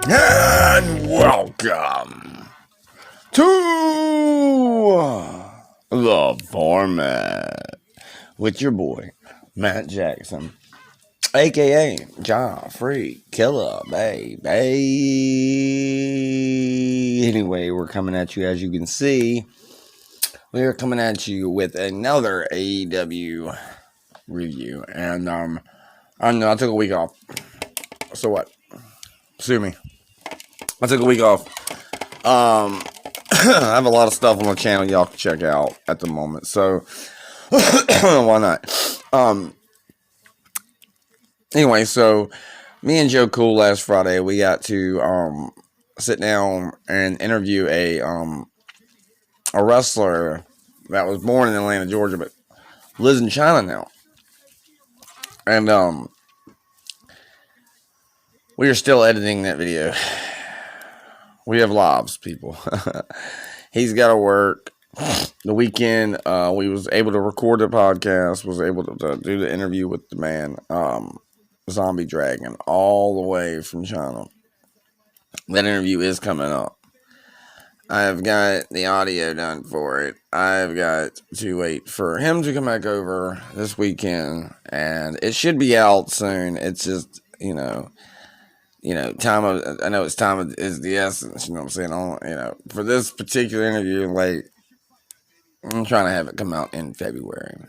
And welcome to the Format with your boy, Matt Jackson, aka Joffrey Killer, baby. Anyway, we're coming at you, as you can see. We are coming at you with another AEW review. And, I know I took a week off. So what? Sue me. I took a week off. I have a lot of stuff on the channel y'all can check out at the moment, so why not? Anyway, so me and Joe Cool last Friday, we got to sit down and interview a wrestler that was born in Atlanta, Georgia, but lives in China now. And we are still editing that video. We have lives, people. He's got to work. The weekend, we was able to record the podcast, was able to do the interview with the man, Zombie Dragon, all the way from China. That interview is coming up. I've got the audio done for it. I've got to wait for him to come back over this weekend, and it should be out soon. It's just, time is the essence, you know what I'm saying? For this particular interview, I'm trying to have it come out in February.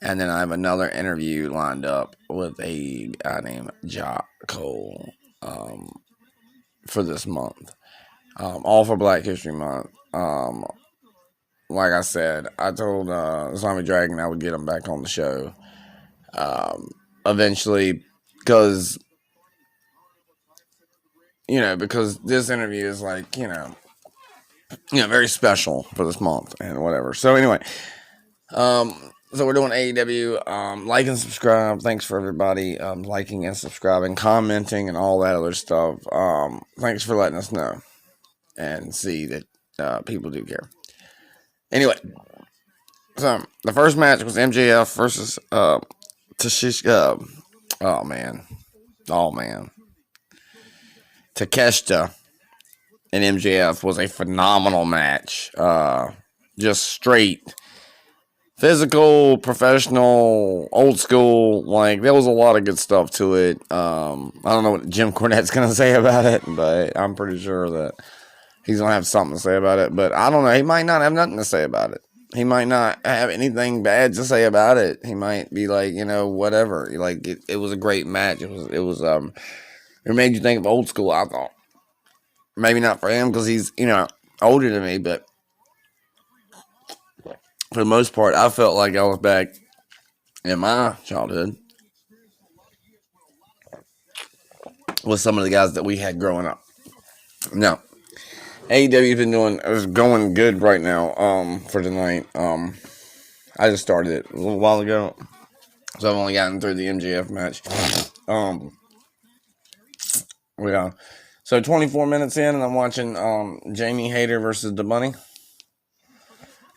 And then I have another interview lined up with a guy named Jock Cole, for this month. All for Black History Month. Like I said, I told, Zombie Dragon I would get him back on the show, eventually, because this interview is very special for this month and whatever. So anyway, so we're doing AEW. Like and subscribe. Thanks for everybody liking and subscribing, commenting, and all that other stuff. Thanks for letting us know and see that people do care. Anyway, so the first match was MJF versus Takeshita and MJF was a phenomenal match. Just straight physical, professional, old school. There was a lot of good stuff to it. I don't know what Jim Cornette's gonna say about it, but I'm pretty sure that he's gonna have something to say about it. But I don't know. He might not have nothing to say about it. He might not have anything bad to say about it. He might be whatever. It was a great match. It made you think of old school, I thought. Maybe not for him because he's, older than me, but for the most part, I felt like I was back in my childhood with some of the guys that we had growing up. Now, AEW's is going good right now, for tonight. I just started it a little while ago, so I've only gotten through the MJF match. So 24 minutes in, and I'm watching Jamie Hayter versus the Bunny.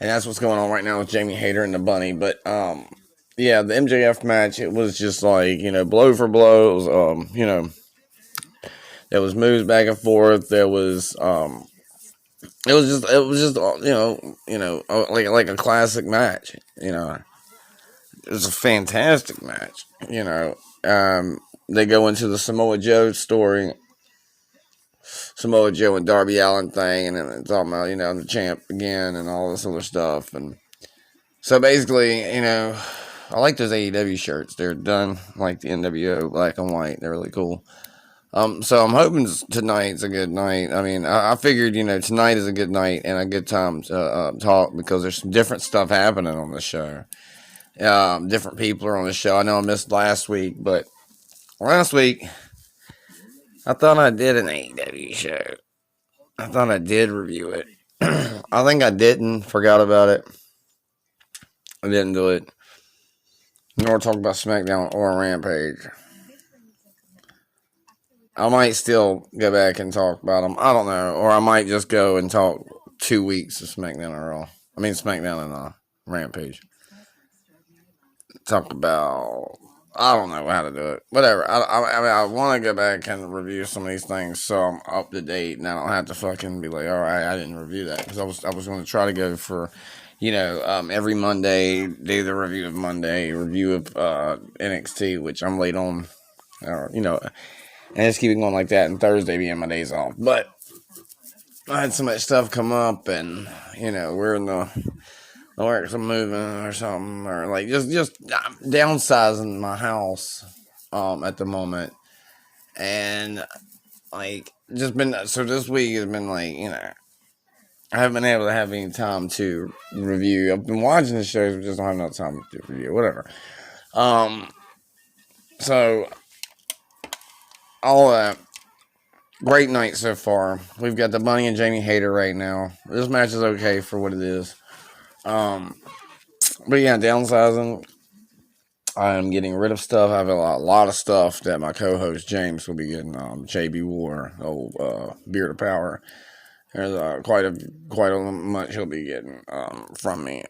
And that's what's going on right now with Jamie Hayter and the Bunny. But, the MJF match, it was just blow for blow. It was, there was moves back and forth. There was, it was just like a classic match. It was a fantastic match. They go into the Samoa Joe story. Samoa Joe and Darby Allin thing, and then it's talking about, the champ again and all this other stuff. And so basically, I like those AEW shirts. They're done like the NWO, black and white. They're really cool. So I'm hoping tonight's a good night. I mean, I figured, tonight is a good night and a good time to talk because there's some different stuff happening on the show. Different people are on the show. I know I missed last week, but last week, I thought I did an AEW show. I thought I did review it. I think I didn't. Forgot about it. I didn't do it. Nor talk about SmackDown or Rampage. I might still go back and talk about them. I don't know. Or I might just go and talk 2 weeks of SmackDown and Raw. SmackDown and Rampage. Talk about I don't know how to do it. Whatever. I mean, I want to go back and review some of these things so I'm up to date and I don't have to fucking be like, all right, I didn't review that because I was going to try to go for, every Monday, do the review of Monday, review of NXT, which I'm late on, and just keep it going like that. And Thursday being my days off, but I had so much stuff come up, and we're in the works of moving or something, or like just downsizing my house at the moment, and like just been so this week has been like I haven't been able to have any time to review. I've been watching the shows, but just don't have enough time to review whatever. So all that. Great night so far. We've got the Bunny and Jamie Hayter right now. This match is okay for what it is. But yeah, downsizing. I'm getting rid of stuff. I have a lot of stuff that my co-host James will be getting. JB War, Beard of Power. There's quite a much he'll be getting from me.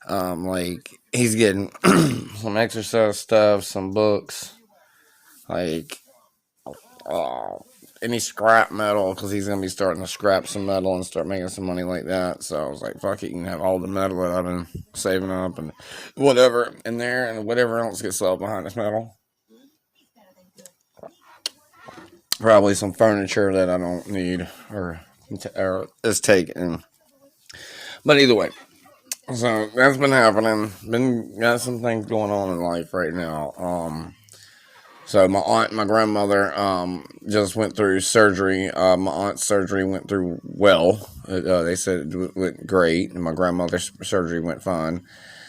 Like he's getting some exercise stuff, some books, like any scrap metal, because he's gonna be starting to scrap some metal and start making some money like that. So I was like, fuck it, you can have all the metal that I've been saving up and whatever in there, and whatever else gets sold behind this metal. Probably some furniture that I don't need or is taken. But either way, so that's been happening. Got some things going on in life right now. So my aunt and my grandmother just went through surgery. My aunt's surgery went through well. They said it went great, and my grandmother's surgery went fine.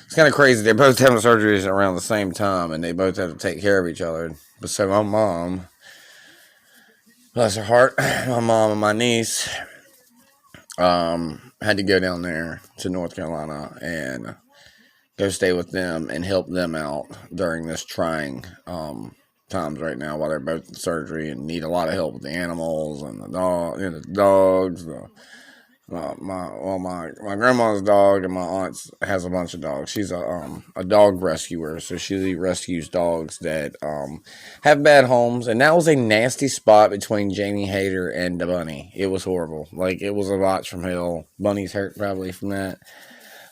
It's kind of crazy. They both having surgeries around the same time, and they both had to take care of each other. But so my mom, bless her heart, my mom and my niece had to go down there to North Carolina and go stay with them and help them out during this trying times right now while they're both in surgery and need a lot of help with the animals and the dogs. My grandma's dog and my aunt's has a bunch of dogs. She's a dog rescuer, so she rescues dogs that have bad homes. And that was a nasty spot between Jamie Hayter and the Bunny. It was horrible. Like it was a watch from hell. Bunny's hurt probably from that.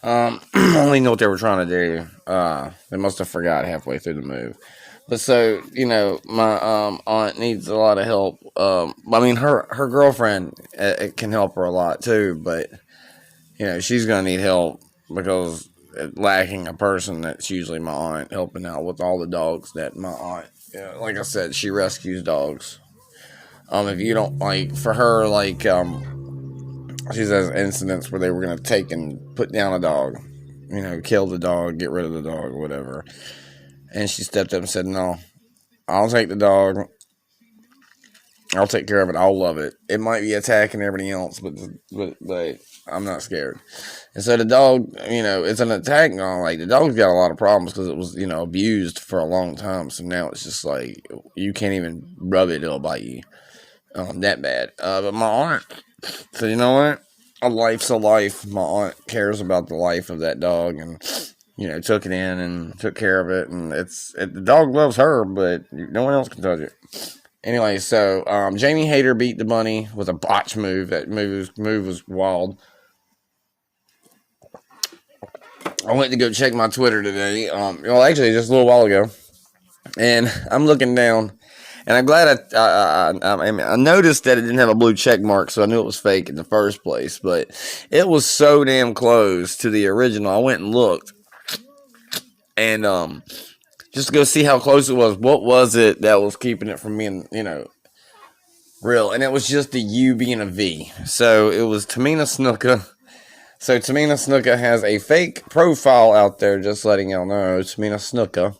I don't even know what they were trying to do. They must have forgot halfway through the move. But so, my aunt needs a lot of help. I mean, her girlfriend can help her a lot too, but, she's going to need help because lacking a person that's usually my aunt helping out with all the dogs that my aunt, like I said, she rescues dogs. If you don't, like, for her, like, she has incidents where they were going to take and put down a dog, kill the dog, get rid of the dog, whatever. And she stepped up and said, no, I'll take the dog. I'll take care of it. I'll love it. It might be attacking everything else, but I'm not scared. And so the dog, it's an attack dog. Like, the dog's got a lot of problems because it was, abused for a long time. So now it's just like, you can't even rub it, it'll bite you. That bad. But my aunt said, you know what? A life's a life. My aunt cares about the life of that dog and took it in and took care of it, and the dog loves her, but no one else can touch it. Anyway, so Jamie Hayter beat the Bunny with a botch move. That move was wild. I went to go check my Twitter today. Actually, just a little while ago, and I'm looking down, and I'm glad I noticed that it didn't have a blue check mark, so I knew it was fake in the first place. But it was so damn close to the original. I went and looked. And just to go see how close it was, what was it that was keeping it from being, real? And it was just the U being a V. So it was Tamina Snuka. So Tamina Snuka has a fake profile out there, just letting y'all know. Tamina Snuka.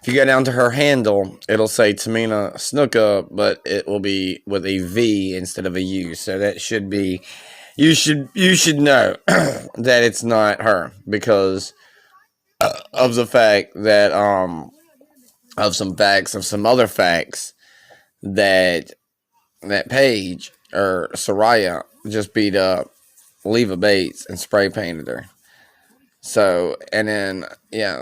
If you go down to her handle, it'll say Tamina Snuka, but it will be with a V instead of a U. So that should be, you should know that it's not her, because of the fact that of some other facts that Paige or Soraya just beat up Leva Bates and spray painted her. So, and then,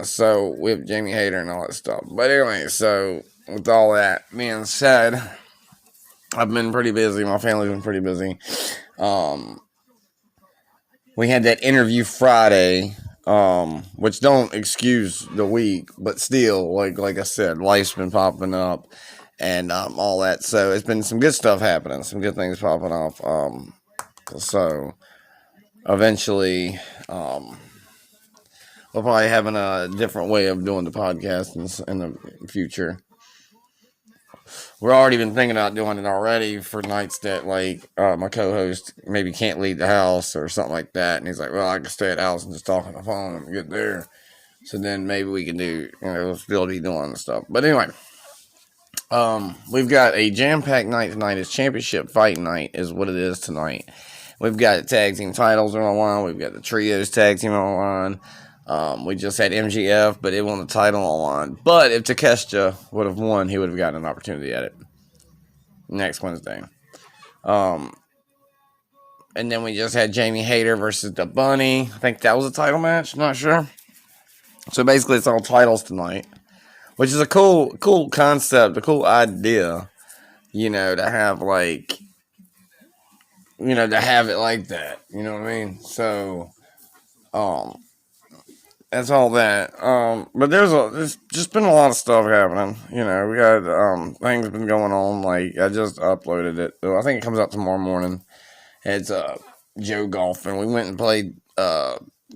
so we have Jamie Hayter and all that stuff. But anyway, so with all that being said, I've been pretty busy. My family's been pretty busy. We had that interview Friday, which don't excuse the week, but still, like I said, life's been popping up and all that. So it's been some good stuff happening, some good things popping off. So eventually, we'll probably having a different way of doing the podcast in the future. We're already been thinking about doing it already for nights that my co-host maybe can't leave the house or something like that, and he's like, "Well, I can stay at the house and just talk on the phone and get there." So then maybe we can do, still be doing the stuff. But anyway, we've got a jam-packed night tonight. It's championship fight night, is what it is tonight. We've got tag team titles on the line. We've got the trios tag team on the line. We just had MGF, but it won the title on the line. But if Takeshita would have won, he would have gotten an opportunity at it next Wednesday. And then we just had Jamie Hayter versus the Bunny. I think that was a title match. Not sure. So basically, it's all titles tonight, which is a cool concept, a cool idea. To have to have it like that. You know what I mean? So, that's all that. But there's just been a lot of stuff happening. We got things been going on. Like I just uploaded it. I think it comes out tomorrow morning. It's Joe golfing. We went and played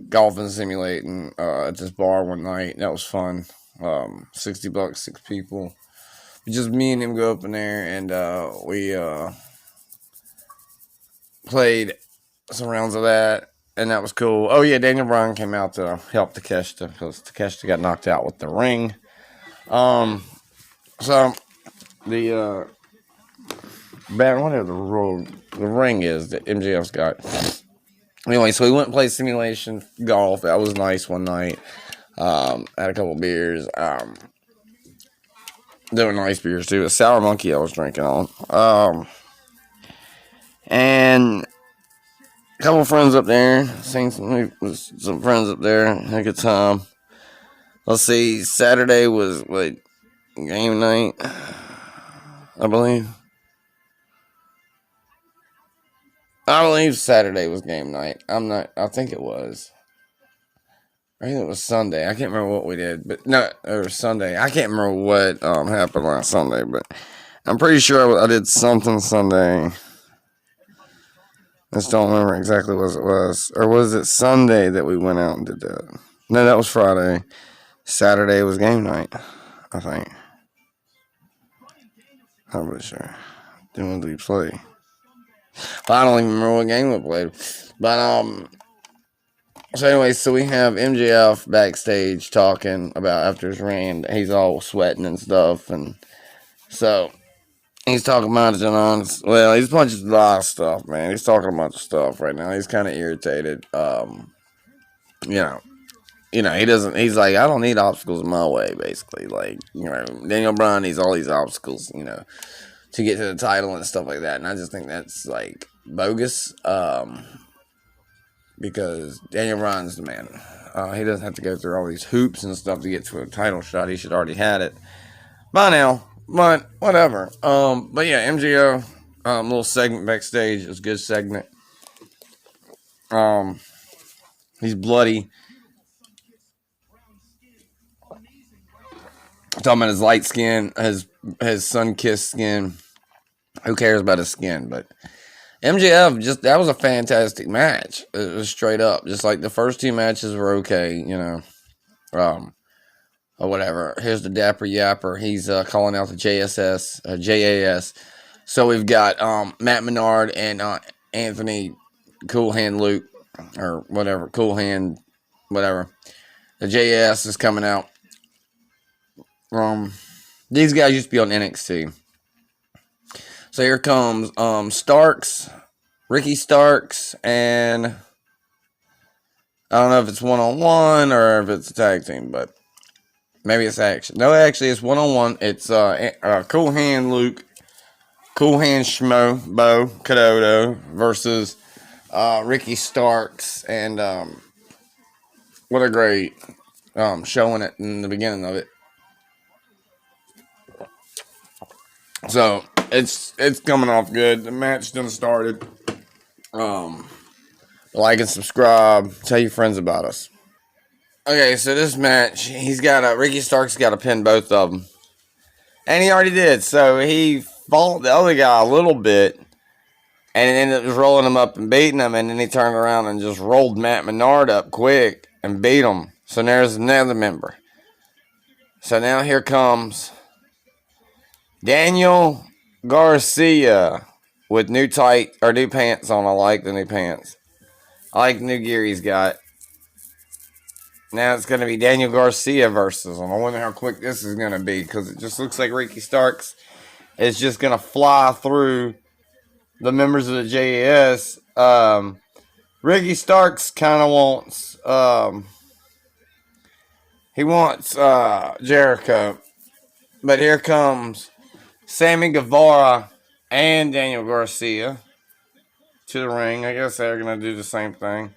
golfing simulating at this bar one night. That was fun. $60, 6 people. Just me and him go up in there, and we played some rounds of that, and that was cool. Oh yeah, Daniel Bryan came out to help Takeshita because Takeshita got knocked out with the ring. So the whatever the ring is that MJF's got. Anyway, so we went and played simulation golf. That was nice one night. Had a couple beers. They were nice beers too. A Sour Monkey I was drinking on. And a couple friends up there. Seen some friends up there. Had a good time. Let's see. Saturday was game night, I believe. I believe Saturday was game night. I think it was. I think it was Sunday. I can't remember what we did, but no, it was Sunday. I can't remember what happened last Sunday, but I'm pretty sure I did something Sunday. I just don't remember exactly what it was. Or was it Sunday that we went out and did that? No, that was Friday. Saturday was game night, I think. I'm pretty sure. Didn't we play? But I don't even remember what game we played. But so anyway, so we have MJF backstage talking about after his reign. He's all sweating and stuff, and so he's talking about it on. Well, he's punching a lot of stuff, man. He's talking about the stuff right now. He's kind of irritated. He doesn't. He's like, I don't need obstacles in my way. Basically, Daniel Bryan needs all these obstacles, to get to the title and stuff like that. And I just think that's bogus. Because Daniel Bryan's the man. He doesn't have to go through all these hoops and stuff to get to a title shot. He should already had it by now. But whatever. But yeah, MGO, little segment backstage. It was a good segment. He's bloody. Talking about his light skin, his sun-kissed skin. Who cares about his skin? But MJF, that was a fantastic match. It was straight up. Just like the first 2 matches were okay, or whatever. Here's the Dapper Yapper. He's calling out the JAS. So we've got Matt Menard and Anthony Cool Hand Luke, or whatever, Cool Hand, whatever. The JAS is coming out. These guys used to be on NXT. So here comes Starks, Ricky Starks, and I don't know if it's one-on-one or if it's a tag team, but maybe it's action. No, actually, it's one-on-one. It's Cool Hand Luke, Cool Hand Schmo, Bo, Cadodo versus Ricky Starks and What a great showing it in the beginning of it. So it's coming off good. The match done started. Like and subscribe. Tell your friends about us. Okay, so this match, Ricky Starks got to pin both of them, and he already did. So he fought the other guy a little bit, and it ended up just rolling him up and beating him, and then he turned around and just rolled Matt Menard up quick and beat him. So there's another member. So now here comes Daniel Garcia with new pants on. I like the new pants. I like the new gear he's got. Now it's going to be Daniel Garcia versus him. I wonder how quick this is going to be because it just looks like Ricky Starks is just going to fly through the members of the JAS. Ricky Starks kind of wants Jericho, but here comes Sammy Guevara and Daniel Garcia to the ring. I guess they're going to do the same thing.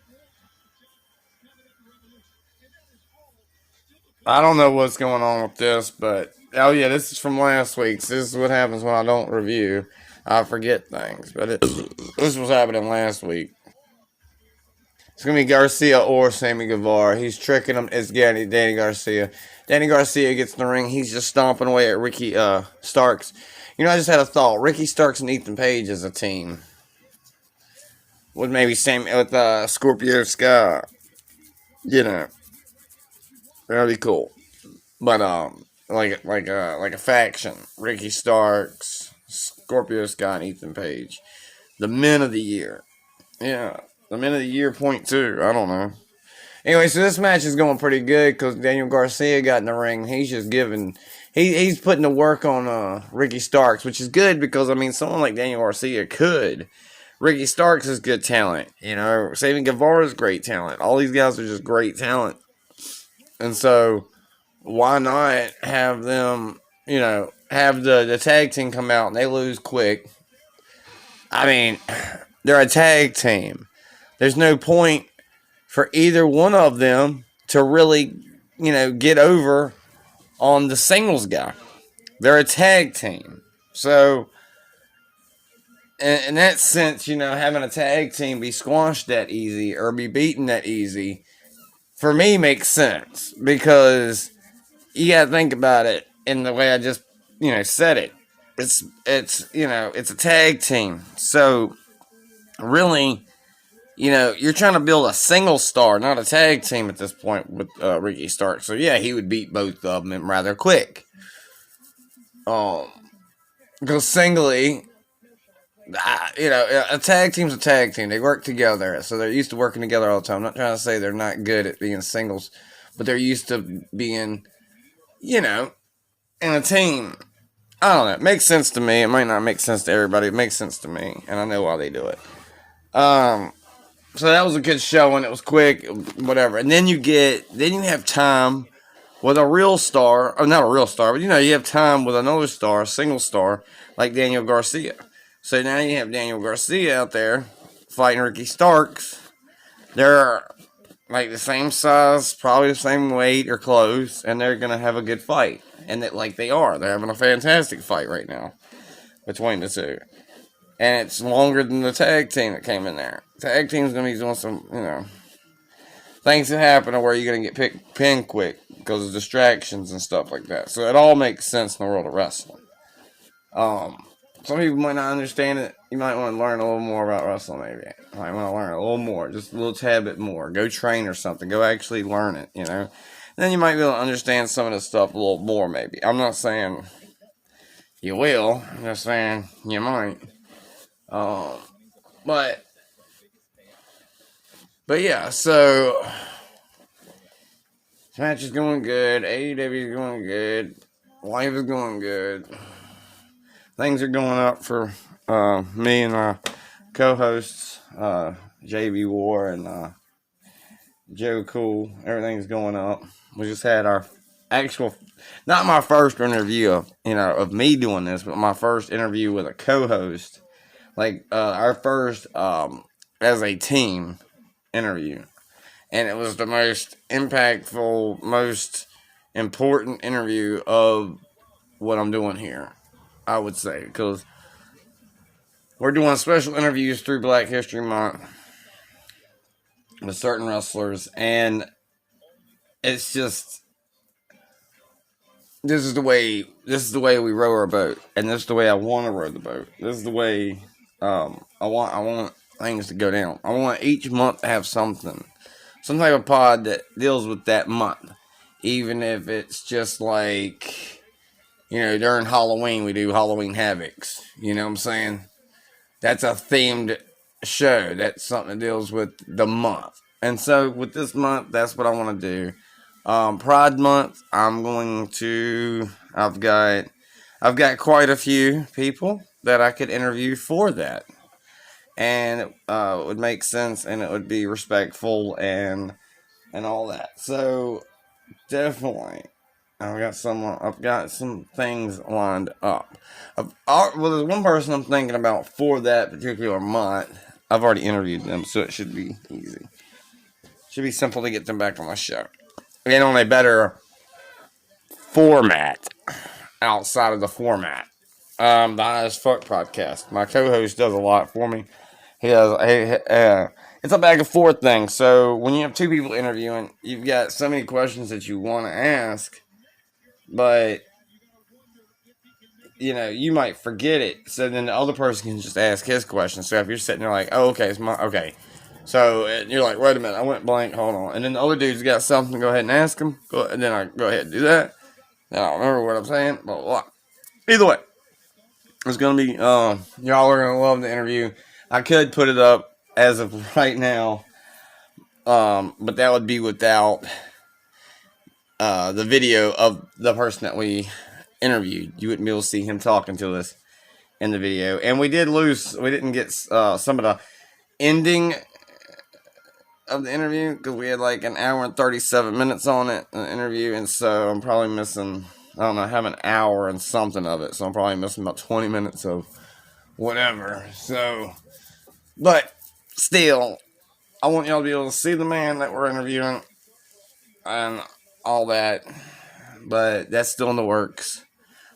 I don't know what's going on with this, but oh yeah, this is from last week's. This is what happens when I don't review. I forget things, but this was happening last week. It's going to be Garcia or Sammy Guevara. He's tricking him. It's Danny Garcia. Danny Garcia gets in the ring. He's just stomping away at Ricky Starks. You know, I just had a thought. Ricky Starks and Ethan Page as a team. With maybe Scorpio Sky. You know. That'd be cool. But like a faction. Ricky Starks, Scorpio Sky, and Ethan Page. The men of the year. Yeah. The men of the year .2. I don't know. Anyway, so this match is going pretty good because Daniel Garcia got in the ring. He's just giving... He's putting the work on Ricky Starks, which is good because, I mean, someone like Daniel Garcia could. Ricky Starks is good talent. You know, Sammy Guevara is great talent. All these guys are just great talent. And so, why not have them, you know, have the tag team come out and they lose quick? I mean, they're a tag team. There's no point for either one of them to really, you know, get over on the singles guy. They're a tag team. So, in that sense, you know, having a tag team be squashed that easy or be beaten that easy, for me, makes sense. Because you got to think about it in the way I just, you know, said it. It's you know, it's a tag team. So, really, you know, you're trying to build a single star, not a tag team at this point with Ricky Starks. So, yeah, he would beat both of them rather quick. Because singly, you know, a tag team's a tag team. They work together. So, they're used to working together all the time. I'm not trying to say they're not good at being singles, but they're used to being, you know, in a team. I don't know. It makes sense to me. It might not make sense to everybody. It makes sense to me. And I know why they do it. So that was a good showing. It was quick, whatever. And then you have time with a real star, or not a real star, but you know, you have time with another star, a single star, like Daniel Garcia. So now you have Daniel Garcia out there fighting Ricky Starks. They're like the same size, probably the same weight or close, and they're going to have a good fight. And that, like they are. They're having a fantastic fight right now between the two. And it's longer than the tag team that came in there. Tag team's going to be doing some, you know, things that happen where you're going to get pinned quick because of distractions and stuff like that. So it all makes sense in the world of wrestling. Some people might not understand it. You might want to learn a little more about wrestling, maybe. You might want to learn a little more, just a little tad bit more. Go train or something. Go actually learn it, you know. And then you might be able to understand some of this stuff a little more, maybe. I'm not saying you will. I'm just saying you might. But yeah, so this match is going good. AEW is going good. Life is going good. Things are going up for me and my co-hosts, JB War and Joe Cool. Everything's going up. We just had our actual, not my first interview of me doing this, but my first interview with a co-host. Like our first as a team interview. and it was the most impactful, most important interview of what I'm doing here, I would say, because we're doing special interviews through Black History Month with certain wrestlers, and it's just this is the way we row our boat, and this is the way I want to row the boat. This is the way I want things to go down. I want each month to have something, some type of pod that deals with that month, even if it's just like, during Halloween we do Halloween Havocs. You know what I'm saying? That's a themed show. That's something that deals with the month. And so with this month, that's what I want to do. Pride Month, I've got quite a few people that I could interview for that. And it would make sense, and it would be respectful and all that. So definitely, I've got some things lined up. There's one person I'm thinking about for that particular month. I've already interviewed them, so it should be easy. Should be simple to get them back on my show. And on a better format outside of the format. The High as Fuck podcast. My co-host does a lot for me. It's a back and forth thing. So when you have two people interviewing, you've got so many questions that you want to ask, but you might forget it. So then the other person can just ask his question. So if you're sitting there like, oh, okay, okay. So you're like, wait a minute, I went blank, hold on. And then the other dude's got something, go ahead and ask him. And then I go ahead and do that. Then I don't remember what I'm saying, blah, blah, blah. Either way, it's going to be, y'all are going to love the interview. I could put it up as of right now, but that would be without the video of the person that we interviewed. You wouldn't be able to see him talking to us in the video. And we didn't get some of the ending of the interview because we had like an hour and 37 minutes on it, an interview, and so I'm probably missing, I have an hour and something of it, so I'm probably missing about 20 minutes of whatever. So, but still, I want y'all to be able to see the man that we're interviewing and all that, but that's still in the works.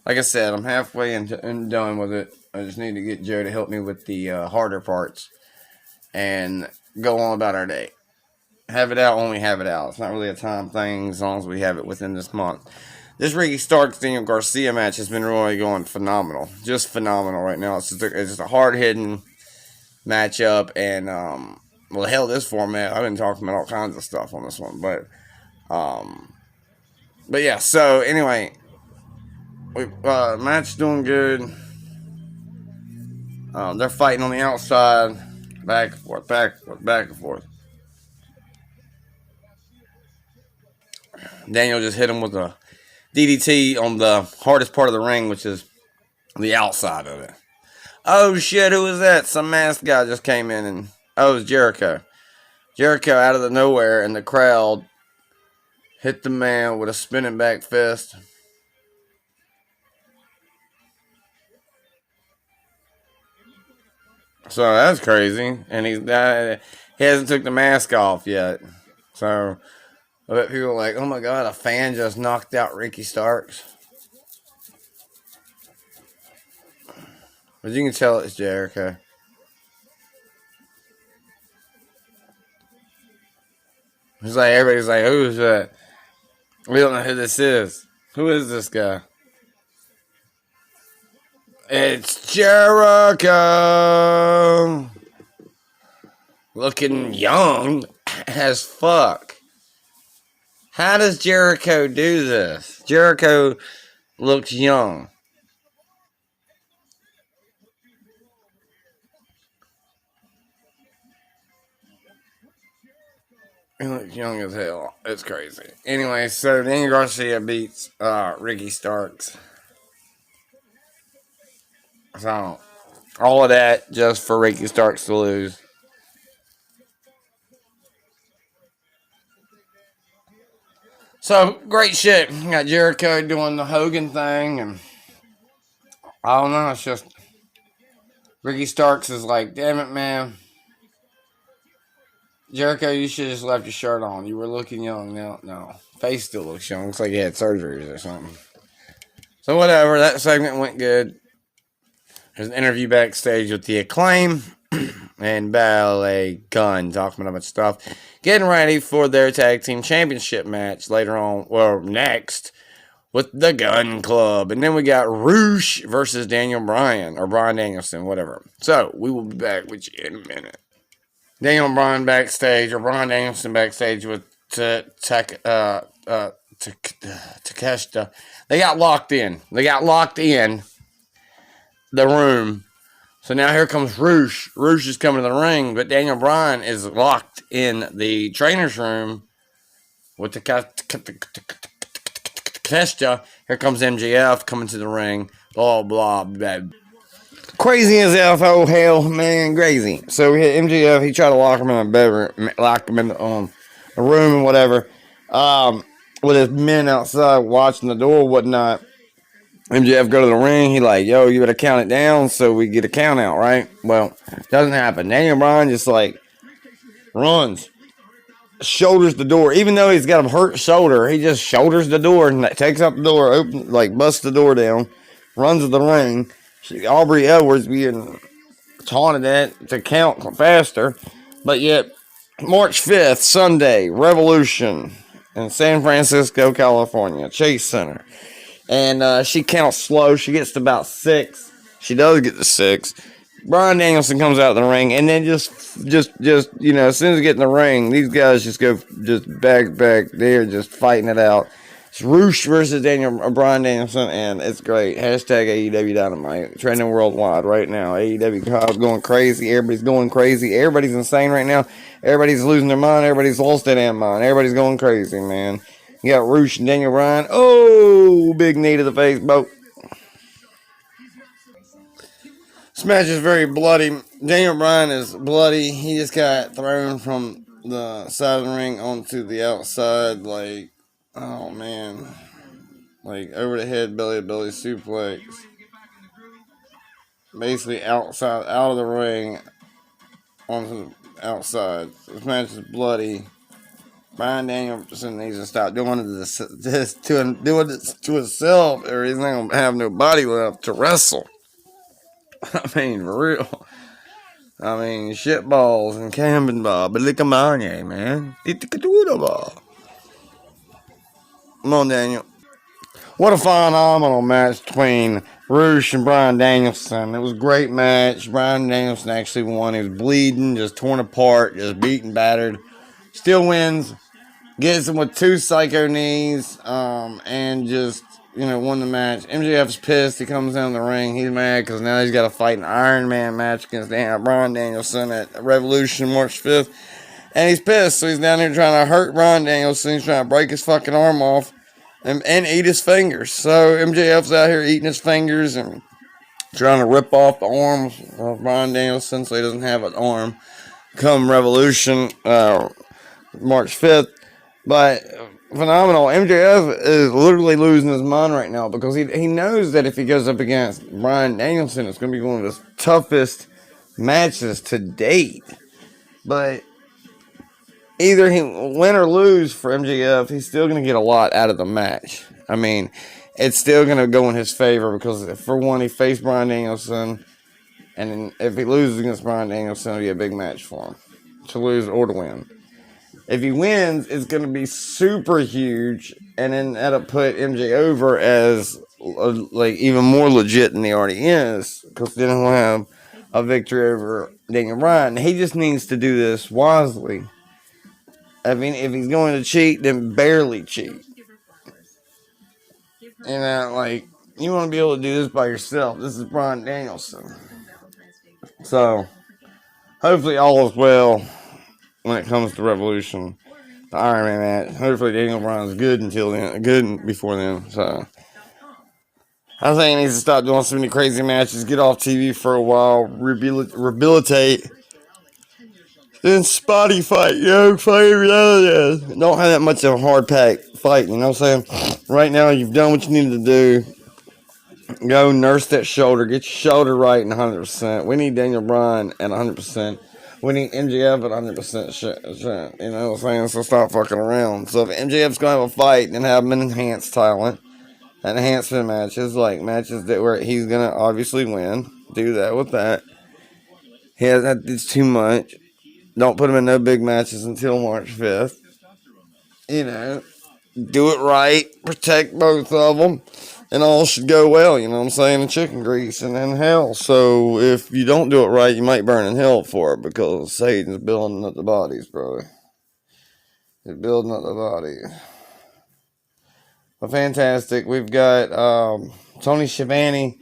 Like I said, I'm halfway and done with it. I just need to get Joe to help me with the harder parts and go on about our day. Have it out when we have it out. It's not really a time thing as long as we have it within this month. This Ricky Starks Daniel Garcia match has been really going phenomenal. Just phenomenal right now. It's just a hard-hitting matchup. And, well, hell, this format, I've been talking about all kinds of stuff on this one. But yeah, so anyway, match doing good. They're fighting on the outside. Back and forth, back and forth, back and forth. Daniel just hit him with a DDT on the hardest part of the ring, which is the outside of it. Oh shit, who was that? Some masked guy just came in and, it was Jericho. Jericho out of the nowhere, and the crowd hit the man with a spinning back fist. So that's crazy. And he hasn't took the mask off yet. So I bet people are like, oh my god, a fan just knocked out Ricky Starks. But you can tell it's Jericho. It's like everybody's like, who's that? We don't know who this is. Who is this guy? It's Jericho! Looking young as fuck. How does Jericho do this? Jericho looks young. He looks young as hell. It's crazy. Anyway, so Daniel Garcia beats Ricky Starks. So, all of that just for Ricky Starks to lose. So, great shit. You got Jericho doing the Hogan thing, and I don't know, it's just Ricky Starks is like, damn it, man. Jericho, you should have just left your shirt on. You were looking young. No. Face still looks young. Looks like you had surgeries or something. So whatever, that segment went good. There's an interview backstage with the Acclaim and Ballet Gun talking about stuff. Getting ready for their tag team championship match later on, or next, with the Gun Club. And then we got Roosh versus Daniel Bryan, or Bryan Danielson, whatever. So, we will be back with you in a minute. Daniel Bryan backstage, or Bryan Danielson backstage with Takeshita. They got locked in. The room. So now here comes Roosh. Roosh is coming to the ring, but Daniel Bryan is locked in the trainer's room with Takeshita. Here comes MJF coming to the ring. Blah, blah, blah. Crazy as hell, oh hell, man, crazy. So we hit MJF. He tried to lock him in a bedroom, lock him in the room and whatever. With his men outside watching the door, whatnot. MJF go to the ring. He like, yo, you better count it down so we get a count out, right? Well, doesn't happen. Daniel Bryan just like runs, shoulders the door. Even though he's got a hurt shoulder, he just shoulders the door and takes out the door, open, like busts the door down, runs to the ring. Aubrey Edwards being taunted at to count faster, but yet March 5th, Sunday, Revolution in San Francisco, California, Chase Center. And she counts slow. She gets to about 6. She does get to 6. Bryan Danielson comes out of the ring, and then just you know, as soon as they get in the ring, these guys just go just back. They're just fighting it out. It's Roosh versus Bryan Danielson, and it's great. Hashtag AEW Dynamite. Trending worldwide right now. AEW crowd's going crazy. Everybody's going crazy. Everybody's insane right now. Everybody's losing their mind. Everybody's lost their damn mind. Everybody's going crazy, man. You got Roosh and Daniel Bryan. Oh, big knee to the face, Bo. This match is very bloody. Daniel Bryan is bloody. He just got thrown from the side of the ring onto the outside, like, oh man. Like, over the head, belly to belly suplex. Basically outside, out of the ring, onto the outside. This match is bloody. Bryan Danielson needs to stop doing this to himself, or he's not going to have no body left to wrestle. I mean, for real. I mean, shitballs and Camden ball, but look at Manye, man. Come on, Daniel. What a phenomenal match between Roosh and Bryan Danielson. It was a great match. Bryan Danielson actually won. He was bleeding, just torn apart, just beaten, battered. Still wins. Gets him with 2 psycho knees, and just, you know, won the match. MJF's pissed. He comes down the ring. He's mad because now he's got to fight an Iron Man match against Bryan Danielson at Revolution March 5th. And he's pissed, so he's down here trying to hurt Bryan Danielson. He's trying to break his fucking arm off and eat his fingers. So MJF's out here eating his fingers and trying to rip off the arms of Bryan Danielson so he doesn't have an arm. Come Revolution March 5th. But phenomenal. MJF is literally losing his mind right now because he knows that if he goes up against Bryan Danielson, it's going to be one of his toughest matches to date. But either he win or lose for MJF, he's still going to get a lot out of the match. I mean, it's still going to go in his favor because, for one, he faced Bryan Danielson, and then if he loses against Bryan Danielson, it'll be a big match for him to lose or to win. If he wins, it's going to be super huge, and then that'll put MJ over as like even more legit than he already is, because then he'll have a victory over Daniel Bryan. He just needs to do this wisely. I mean, if he's going to cheat, then barely cheat. And like, you want to be able to do this by yourself. This is Bryan Danielson. So, hopefully all is well when it comes to Revolution, the Iron Man match. Hopefully Daniel Bryan's good until then, good before then. So I think he needs to stop doing so many crazy matches, get off TV for a while, rehabilitate, then spotty fight, fight every other day. Don't have that much of a hard pack fight, you know what I'm saying? Right now, you've done what you needed to do. Go nurse that shoulder, get your shoulder right and 100%. We need Daniel Bryan at 100%. We need MJF at 100% shit. You know what I'm saying? So stop fucking around. So if MJF's going to have a fight, then have him an enhanced talent. Enhancement matches, like matches that where he's going to obviously win. Do that with that. It's too much. Don't put him in no big matches until March 5th. You know, do it right. Protect both of them. And all should go well, you know what I'm saying? And chicken grease and then hell. So if you don't do it right, you might burn in hell for it because Satan's building up the bodies, brother. He's building up the bodies. Well, fantastic. We've got Tony Schiavone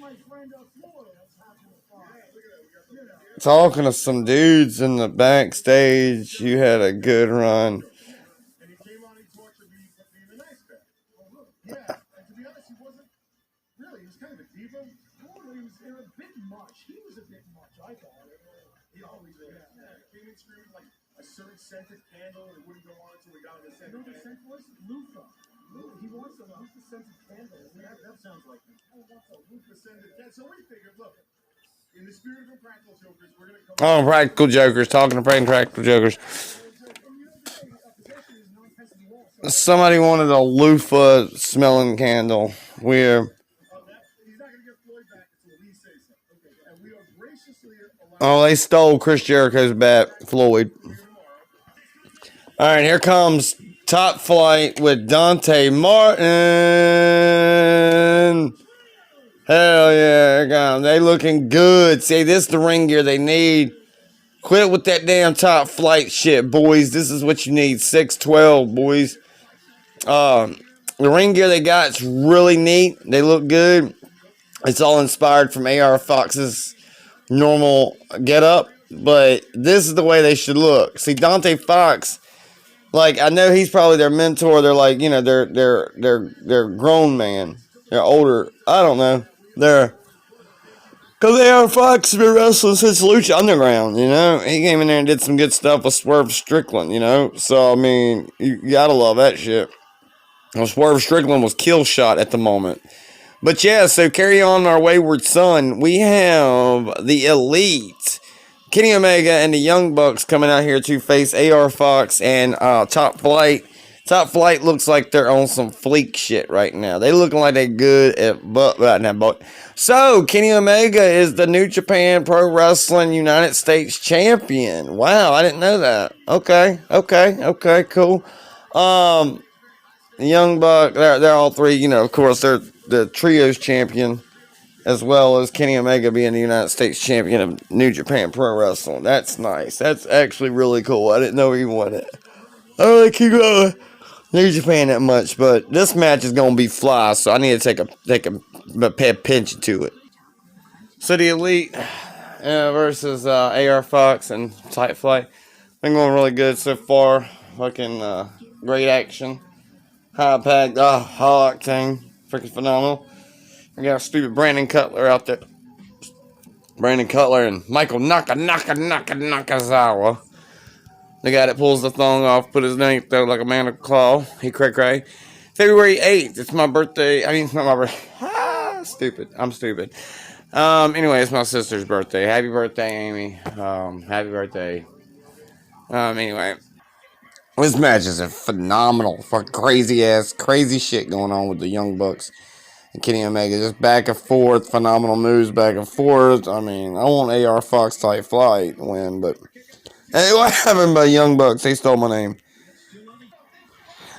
talking to some dudes in the backstage. You had a good run. Oh, practical jokers. Talking to practical jokers. Somebody wanted a loofah smelling candle. They stole Chris Jericho's bat, Floyd. All right, here comes Top Flight with Dante Martin. Hell yeah, here comes. They looking good. See, this is the ring gear they need. Quit with that damn Top Flight shit, boys. This is what you need. 612, boys. The ring gear they got is really neat. They look good. It's all inspired from AR Fox's normal getup, but this is the way they should look. See, Dante Fox, like, I know he's probably their mentor. They're like, you know, they're grown man. They're older. I don't know. Because AR Fox has been wrestling since Lucha Underground, you know? He came in there and did some good stuff with Swerve Strickland, you know? So, I mean, you gotta love that shit. Well, Swerve Strickland was kill shot at the moment. But yeah, so carry on our wayward son. We have the Elite, Kenny Omega and the Young Bucks coming out here to face AR Fox and Top Flight. Top Flight looks like they're on some fleek shit right now. They looking like they're good at butt right now, boy. So, Kenny Omega is the New Japan Pro Wrestling United States Champion. Wow, I didn't know that. Okay, cool. The Young Bucks, they're all three, you know, of course, they're the Trios Champion, as well as Kenny Omega being the United States Champion of New Japan Pro Wrestling. That's nice. That's actually really cool. I didn't know he won it. I don't really keep New Japan that much, but this match is gonna be fly, so I need to pay attention to it. So the Elite versus AR Fox and Tight Flight. Been going really good so far. Fucking great action. High packed, high octane. Freaking phenomenal. We got a stupid Brandon Cutler out there. Brandon Cutler and Michael Nakazawa. The guy that pulls the thong off, put his name there like a man of claw. He cray. February 8th. It's my birthday. I mean, it's not my birthday. Stupid. I'm stupid. Anyway, it's my sister's birthday. Happy birthday, Amy. Happy birthday. Anyway. This match is phenomenal. Fucking crazy shit going on with the Young Bucks and Kenny Omega. Just back and forth, phenomenal moves back and forth. I mean, I want AR Fox Tight Flight to win, but hey, what happened by Young Bucks? They stole my name.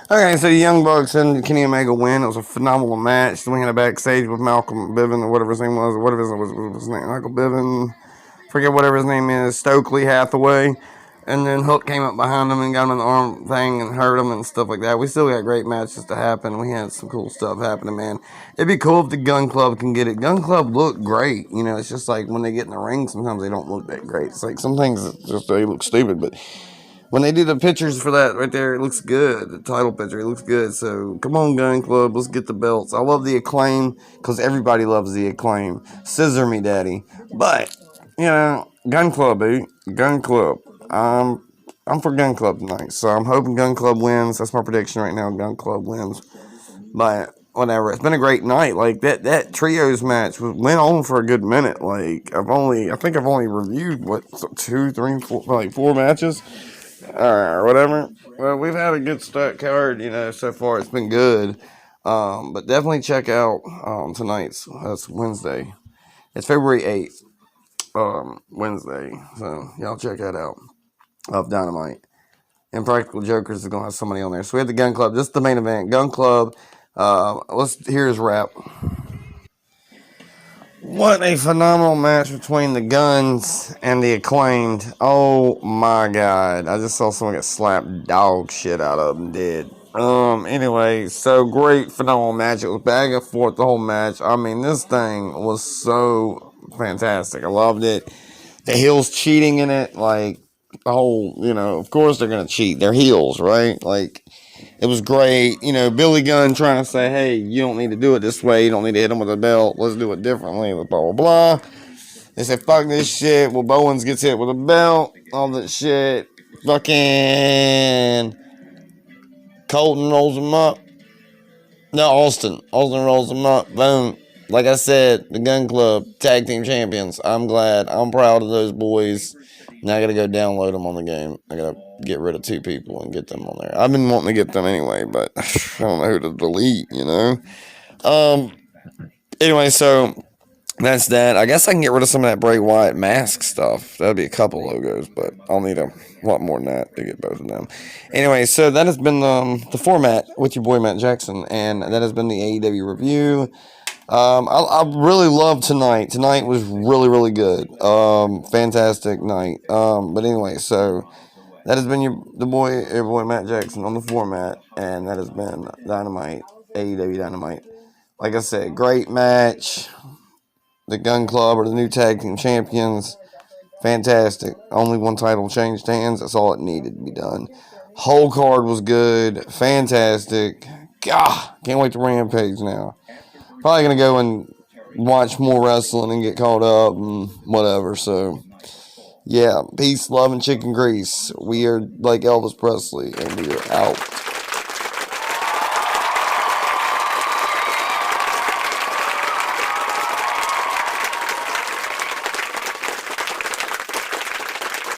Okay, so the Young Bucks and Kenny Omega win. It was a phenomenal match. We had backstage with Malcolm Bivens, or whatever his name was. Whatever his name, Michael Bivens. Forget whatever his name is. Stokely Hathaway. And then Hook came up behind him and got him in the arm thing and hurt him and stuff like that. We still got great matches to happen. We had some cool stuff happening, man. It'd be cool if the Gun Club can get it. Gun Club look great. You know, it's just like when they get in the ring, sometimes they don't look that great. It's like some things just they look stupid, but when they do the pictures for that right there, it looks good. The title picture, it looks good. So come on, Gun Club, let's get the belts. I love the Acclaim because everybody loves the Acclaim. Scissor me, daddy. But you know, Gun Club, Gun Club. I'm for Gun Club tonight, so I'm hoping Gun Club wins. That's my prediction right now. Gun Club wins. But whatever. It's been a great night. Like that trios match went on for a good minute. Like I think I've only reviewed what 2, 3, 4, like 4 matches, or whatever. Well, we've had a good start card, so far. It's been good. But definitely check out tonight's. That's Wednesday. It's February 8th, Wednesday. So y'all check that out. Of Dynamite. Impractical Jokers is gonna have somebody on there. So we had the Gun Club. This is the main event. Gun Club. Let's hear his rap. What a phenomenal match between the Guns and the Acclaimed. Oh my god. I just saw someone get slapped dog shit out of them dead. Anyway, so great, phenomenal match. It was back and forth the whole match. I mean, this thing was so fantastic. I loved it. The heels cheating in it, like the whole, of course they're gonna cheat. They're heels, right? Like, it was great. Billy Gunn trying to say, hey, you don't need to do it this way. You don't need to hit him with a belt. Let's do it differently. Blah, blah, blah. They said, fuck this shit. Well, Bowens gets hit with a belt. All that shit. Fucking Colton rolls him up. No, Austin. Austin rolls him up. Boom. Like I said, the Gun Club, tag team champions. I'm glad. I'm proud of those boys. Now I gotta go download them on the game. I gotta get rid of 2 people and get them on there. I've been wanting to get them anyway, but I don't know who to delete, Anyway, so that's that. I guess I can get rid of some of that Bray Wyatt mask stuff. That'd be a couple logos, but I'll need a lot more than that to get both of them. Anyway, so that has been the Formatt with your boy Matt Jackson, and that has been the AEW review. I really loved tonight. Tonight was really, really good. Fantastic night. But anyway, so that has been your boy Matt Jackson on the Formatt, and that has been Dynamite, AEW Dynamite. Like I said, great match. The Gun Club are the new tag team champions. Fantastic. Only one title changed hands. That's all it needed to be done. Whole card was good. Fantastic. God, can't wait to Rampage now. Probably going to go and watch more wrestling and get caught up and whatever. So, yeah. Peace, love, and chicken grease. We are like Elvis Presley, and we are out.